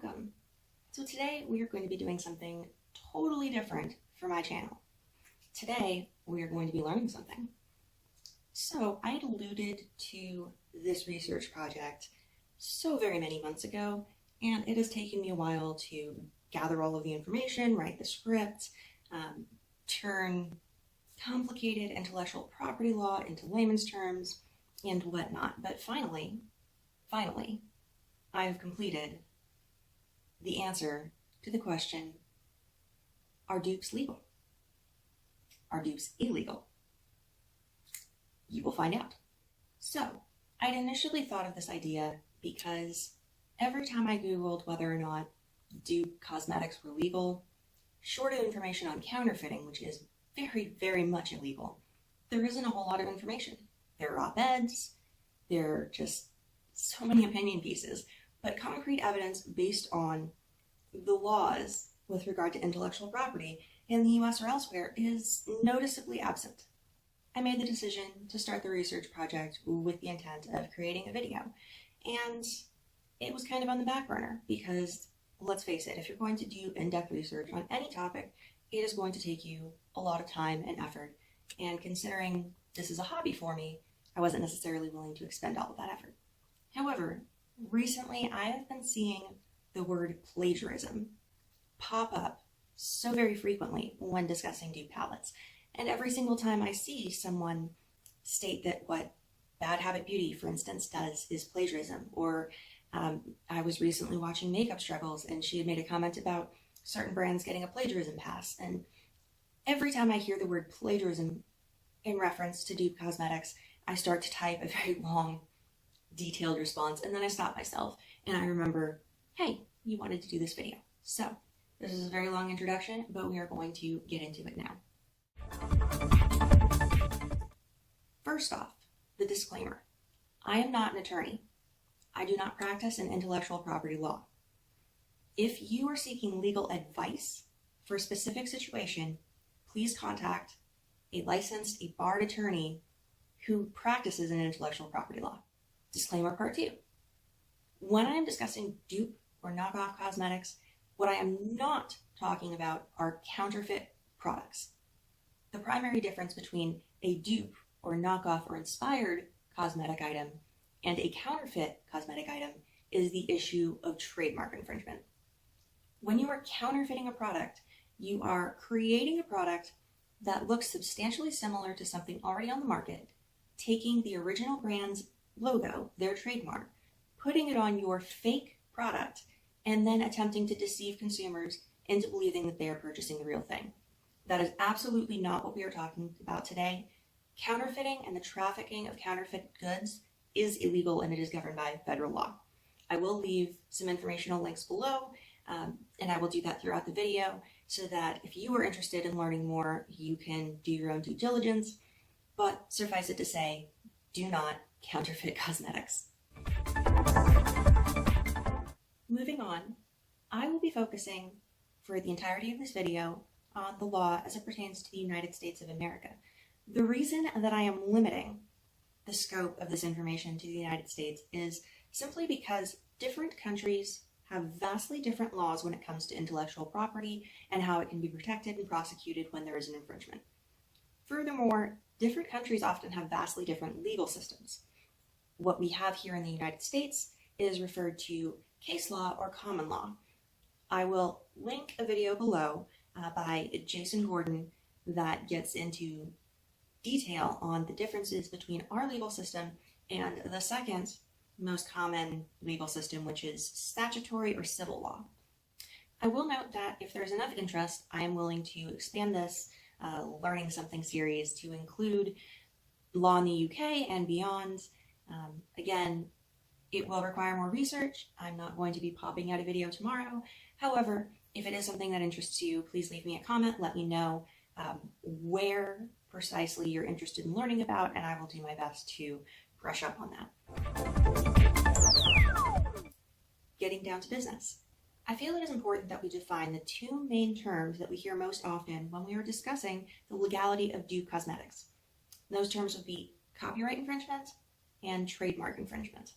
welcome. So today we are going to be doing something totally different for my channel. Today we are going to be learning something. So I had alluded to this research project so very many months ago, and it has taken me a while to gather all of the information, write the script, turn complicated intellectual property law into layman's terms and whatnot. But finally, I have completed the answer to the question, are dupes legal? Are dupes illegal? You will find out. So, I'd initially thought of this idea because every time I Googled whether or not dupe cosmetics were legal, short of information on counterfeiting, which is very, very much illegal, there isn't a whole lot of information. There are op-eds, there are just so many opinion pieces, but concrete evidence based on the laws with regard to intellectual property in the US or elsewhere is noticeably absent. I made the decision to start the research project with the intent of creating a video, and it was kind of on the back burner because, let's face it, if you're going to do in-depth research on any topic, it is going to take you a lot of time and effort, and considering this is a hobby for me, I wasn't necessarily willing to expend all of that effort. However, recently I have been seeing the word plagiarism pop up so very frequently when discussing dupe palettes. And every single time I see someone state that what Bad Habit Beauty, for instance, does is plagiarism, or I was recently watching Makeup Struggles and she had made a comment about certain brands getting a plagiarism pass. And every time I hear the word plagiarism in reference to dupe cosmetics, I start to type a very long, detailed response, and then I stop myself and I remember, hey, you wanted to do this video. So this is a very long introduction, but we are going to get into it now. First off, the disclaimer. I am not an attorney. I do not practice in intellectual property law. If you are seeking legal advice for a specific situation, please contact a licensed, barred attorney who practices in intellectual property law. Disclaimer part 2. When I am discussing dupe or knockoff cosmetics, what I am not talking about are counterfeit products. The primary difference between a dupe or knockoff or inspired cosmetic item and a counterfeit cosmetic item is the issue of trademark infringement. When you are counterfeiting a product, you are creating a product that looks substantially similar to something already on the market, taking the original brand's logo, their trademark, putting it on your fake product, and then attempting to deceive consumers into believing that they are purchasing the real thing. That is absolutely not what we are talking about today. Counterfeiting and the trafficking of counterfeit goods is illegal and it is governed by federal law. I will leave some informational links below, and I will do that throughout the video so that if you are interested in learning more, you can do your own due diligence. But suffice it to say, do not counterfeit cosmetics. Moving on, I will be focusing for the entirety of this video on the law as it pertains to the United States of America. The reason that I am limiting the scope of this information to the United States is simply because different countries have vastly different laws when it comes to intellectual property and how it can be protected and prosecuted when there is an infringement. Furthermore, different countries often have vastly different legal systems. What we have here in the United States is referred to case law or common law. I will link a video below by Jason Gordon that gets into detail on the differences between our legal system and the second most common legal system, which is statutory or civil law. I will note that if there's enough interest, I am willing to expand this Learning Something series to include law in the UK and beyond. Again, it will require more research. I'm not going to be popping out a video tomorrow. However, if it is something that interests you, please leave me a comment. Let me know where precisely you're interested in learning about, and I will do my best to brush up on that. Getting down to business. I feel it is important that we define the two main terms that we hear most often when we are discussing the legality of dupe cosmetics. Those terms would be copyright infringement and trademark infringement.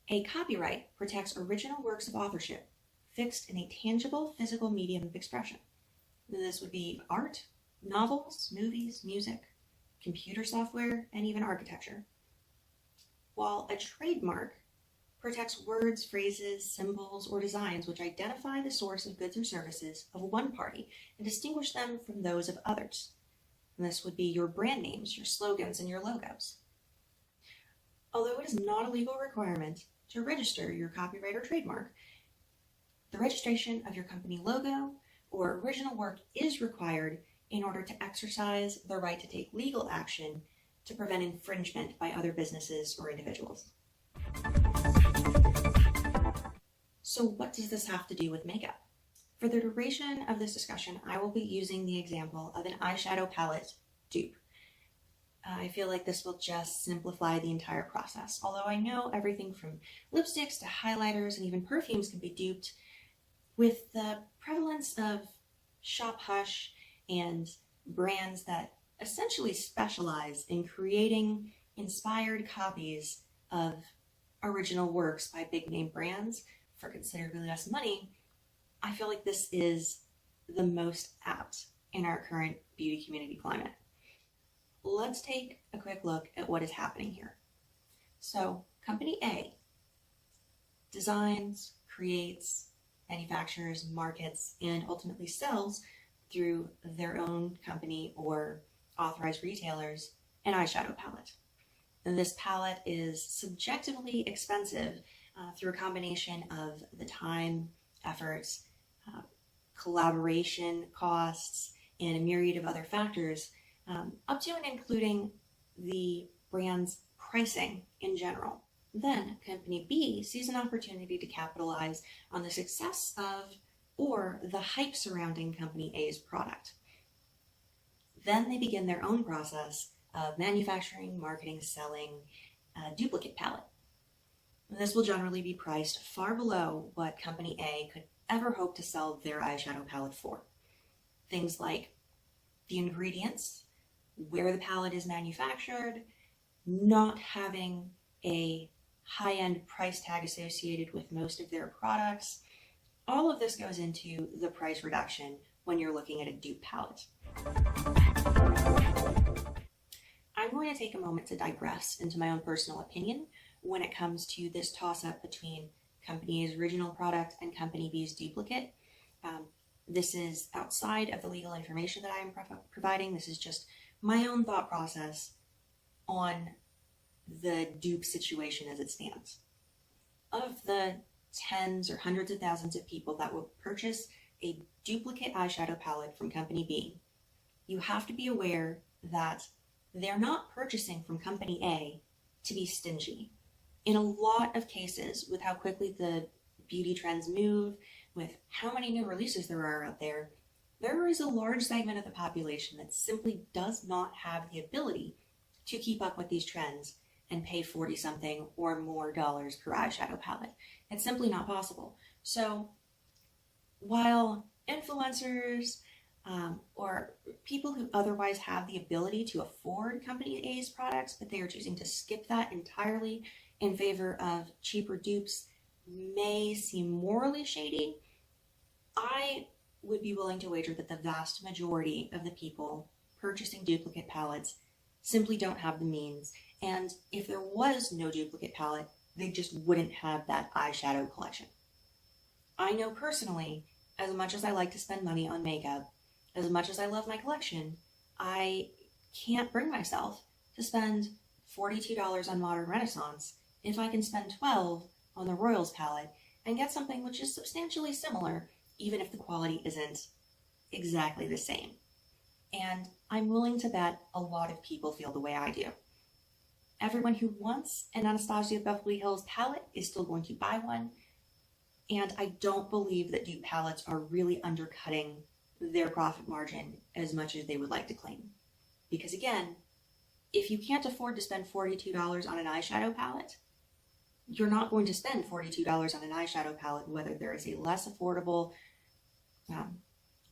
A copyright protects original works of authorship fixed in a tangible physical medium of expression. This would be art, novels, movies, music, computer software, and even architecture. While a trademark protects words, phrases, symbols, or designs which identify the source of goods or services of one party and distinguish them from those of others. And this would be your brand names, your slogans, and your logos. Although it is not a legal requirement to register your copyright or trademark, the registration of your company logo or original work is required in order to exercise the right to take legal action to prevent infringement by other businesses or individuals. So what does this have to do with makeup? For the duration of this discussion, I will be using the example of an eyeshadow palette dupe. I feel like this will just simplify the entire process. Although I know everything from lipsticks to highlighters and even perfumes can be duped, with the prevalence of shop hush and brands that essentially specialize in creating inspired copies of original works by big name brands for considerably less money, I feel like this is the most apt in our current beauty community climate. Let's take a quick look at what is happening here. So, Company A designs, creates, manufactures, markets, and ultimately sells through their own company or authorized retailers an eyeshadow palette. And this palette is subjectively expensive through a combination of the time, efforts, collaboration costs, and a myriad of other factors, up to and including the brand's pricing in general. Then Company B sees an opportunity to capitalize on the success of or the hype surrounding Company A's product. Then they begin their own process of manufacturing, marketing, selling a duplicate palette. This will generally be priced far below what Company A could ever hope to sell their eyeshadow palette for. Things like the ingredients, where the palette is manufactured, not having a high-end price tag associated with most of their products. All of this goes into the price reduction when you're looking at a dupe palette. I'm going to take a moment to digress into my own personal opinion when it comes to this toss-up between Company A's original product and Company B's duplicate. This is outside of the legal information that I am providing. This is just my own thought process on the dupe situation as it stands. Of the tens or hundreds of thousands of people that will purchase a duplicate eyeshadow palette from Company B, you have to be aware that they're not purchasing from Company A to be stingy. In a lot of cases, with how quickly the beauty trends move, with how many new releases there are out there, there is a large segment of the population that simply does not have the ability to keep up with these trends and pay 40-something or more dollars per eyeshadow palette. It's simply not possible. So while influencers or people who otherwise have the ability to afford Company A's products, but they are choosing to skip that entirely in favor of cheaper dupes, may seem morally shady, I would be willing to wager that the vast majority of the people purchasing duplicate palettes simply don't have the means. And if there was no duplicate palette, they just wouldn't have that eyeshadow collection. I know personally, as much as I like to spend money on makeup, as much as I love my collection, I can't bring myself to spend $42 on Modern Renaissance if I can spend $12 on the Royals palette and get something which is substantially similar, even if the quality isn't exactly the same. And I'm willing to bet a lot of people feel the way I do. Everyone who wants an Anastasia Beverly Hills palette is still going to buy one, and I don't believe that dupe palettes are really undercutting their profit margin as much as they would like to claim. Because again, if you can't afford to spend $42 on an eyeshadow palette, you're not going to spend $42 on an eyeshadow palette, whether there is a less affordable,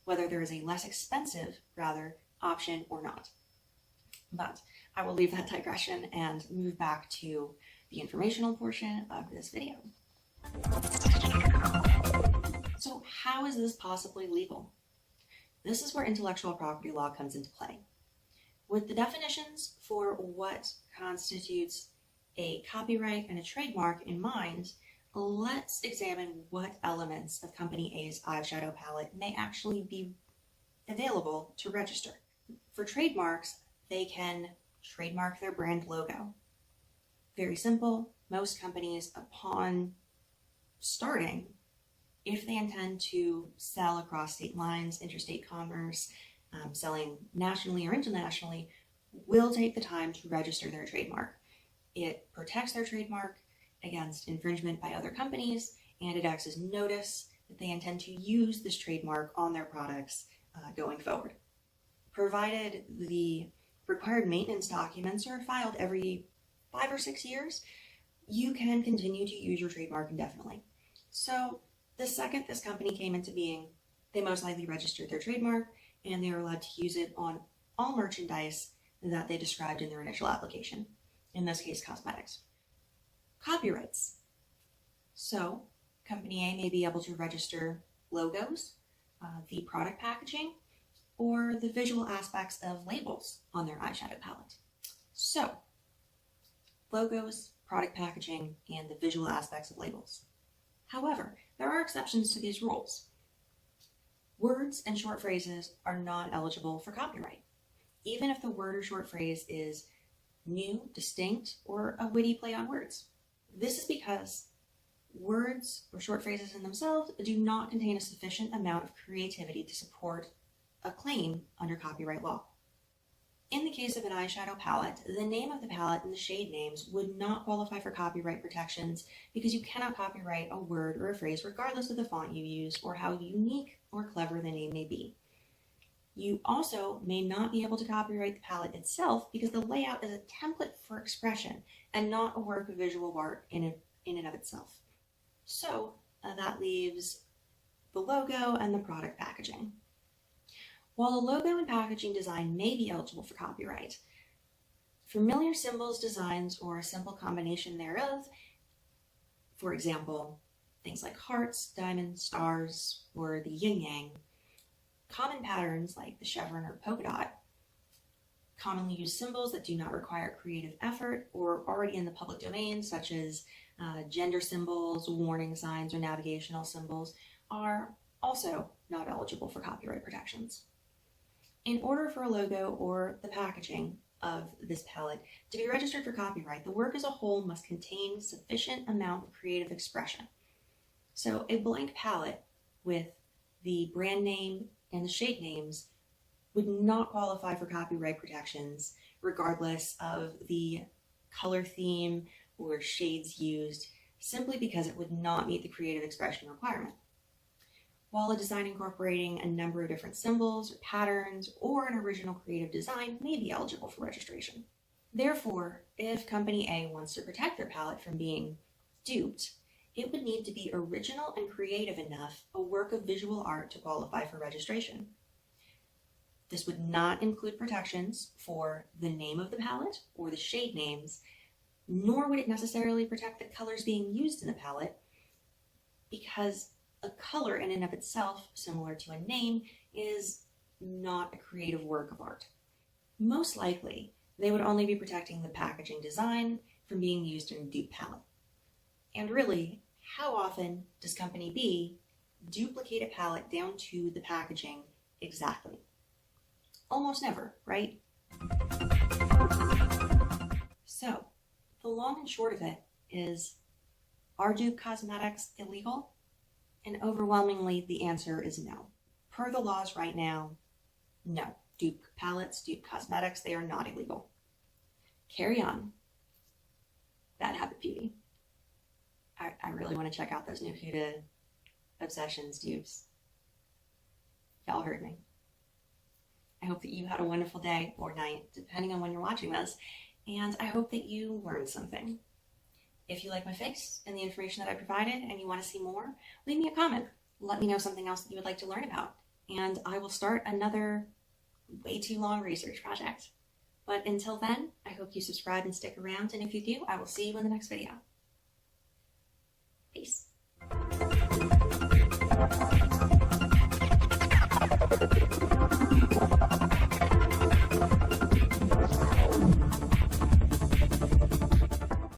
whether there is a less expensive, rather, option or not. But I will leave that digression and move back to the informational portion of this video. So how is this possibly legal? This is where intellectual property law comes into play. With the definitions for what constitutes a copyright and a trademark in mind, let's examine what elements of Company A's eyeshadow palette may actually be available to register. For trademarks, they can trademark their brand logo. Very simple. Most companies, upon starting, if they intend to sell across state lines, interstate commerce, selling nationally or internationally, will take the time to register their trademark. It protects their trademark against infringement by other companies, and it acts as notice that they intend to use this trademark on their products going forward. Provided the required maintenance documents are filed every 5 or 6 years, you can continue to use your trademark indefinitely. So the second this company came into being, they most likely registered their trademark, and they were allowed to use it on all merchandise that they described in their initial application, in this case, cosmetics. Copyrights. So Company A may be able to register logos, the product packaging, or the visual aspects of labels on their eyeshadow palette. So logos, product packaging, and the visual aspects of labels. However, there are exceptions to these rules. Words and short phrases are not eligible for copyright, even if the word or short phrase is new, distinct, or a witty play on words. This is because words or short phrases in themselves do not contain a sufficient amount of creativity to support a claim under copyright law. In the case of an eyeshadow palette, the name of the palette and the shade names would not qualify for copyright protections because you cannot copyright a word or a phrase regardless of the font you use or how unique or clever the name may be. You also may not be able to copyright the palette itself because the layout is a template for expression and not a work of visual art in and of itself. So that leaves the logo and the product packaging. While the logo and packaging design may be eligible for copyright, familiar symbols, designs, or a simple combination thereof, for example, things like hearts, diamonds, stars, or the yin-yang, common patterns like the chevron or polka dot, commonly used symbols that do not require creative effort or already in the public domain, such as gender symbols, warning signs, or navigational symbols, are also not eligible for copyright protections. In order for a logo or the packaging of this palette to be registered for copyright, the work as a whole must contain sufficient amount of creative expression. So a blank palette with the brand name and the shade names would not qualify for copyright protections regardless of the color theme or shades used, simply because it would not meet the creative expression requirement. While a design incorporating a number of different symbols or patterns or an original creative design may be eligible for registration. Therefore, if Company A wants to protect their palette from being duped, it would need to be original and creative enough, a work of visual art, to qualify for registration. This would not include protections for the name of the palette or the shade names, nor would it necessarily protect the colors being used in the palette, because a color in and of itself, similar to a name, is not a creative work of art. Most likely, they would only be protecting the packaging design from being used in a dupe palette. And really, how often does Company B duplicate a palette down to the packaging exactly? Almost never, right? So, the long and short of it is, are dupe cosmetics illegal? And overwhelmingly, the answer is no. Per the laws right now, no. Dupe palettes, dupe cosmetics, they are not illegal. Carry on. Bad habit beauty. I really want to check out those new Huda Obsessions dupes. Y'all heard me. I hope that you had a wonderful day or night, depending on when you're watching this, and I hope that you learned something. If you like my face and the information that I provided and you want to see more, leave me a comment. Let me know something else that you would like to learn about, and I will start another way too long research project. But until then, I hope you subscribe and stick around, and if you do, I will see you in the next video. Peace.